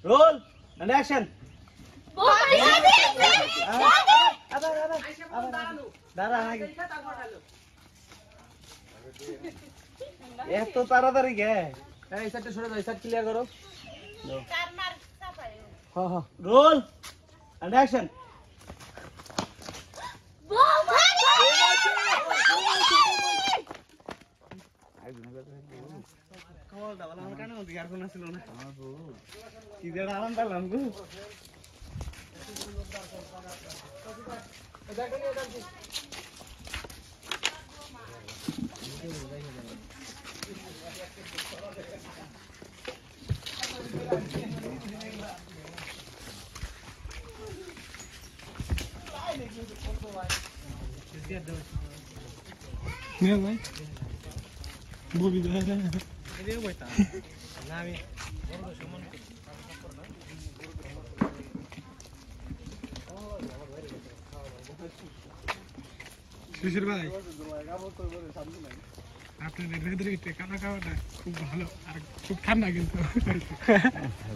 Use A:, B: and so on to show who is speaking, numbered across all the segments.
A: Roll and action. এত তাড়াতাড়ি গে এই সাইডটা সরে যাও সাইড ক্লিয়ার করো চার মার চাপায় হ্যাঁ হ্যাঁ রোল এন্ড অ্যাকশন কল দাও আমার কানে ওদিকে আর কোন ছিল না কি যে আরাম পেলাম গো
B: Mira, güey. Bobby, dale.
A: এদিকে বইতা না আমি
B: শিশির ভাই আপনার রেডি কালো খাওয়াটা খুব ভালো আর খুব ঠান্ডা কিন্তু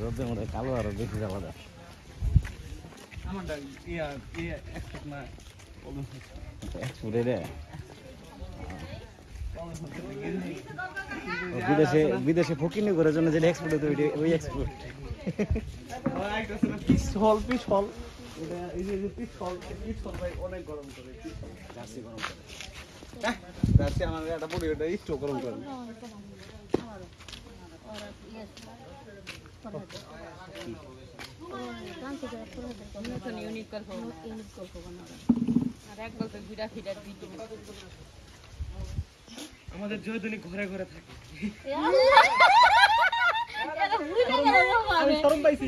A: রোদে মরে কালো আর বেশি যাওয়া আমারটা ইয়া ইয়া এক্সপোর্ট না এক্সপোর্ট রে বিদেশে বিদেশে ফকিনি করার জন্য যে এক্সপোর্ট হতো ওই এক্সপোর্ট পিস্তল পিস্তল এটা এই যে পিস্তল ভাই অনেক গরম করে পিস্তল গাছি গরম করে গাছি আমার এটা পড়ে এটা একটু গরম করে আমাদের জয়দনী ঘরে ঘরে থাকে আমি শরম পাইছি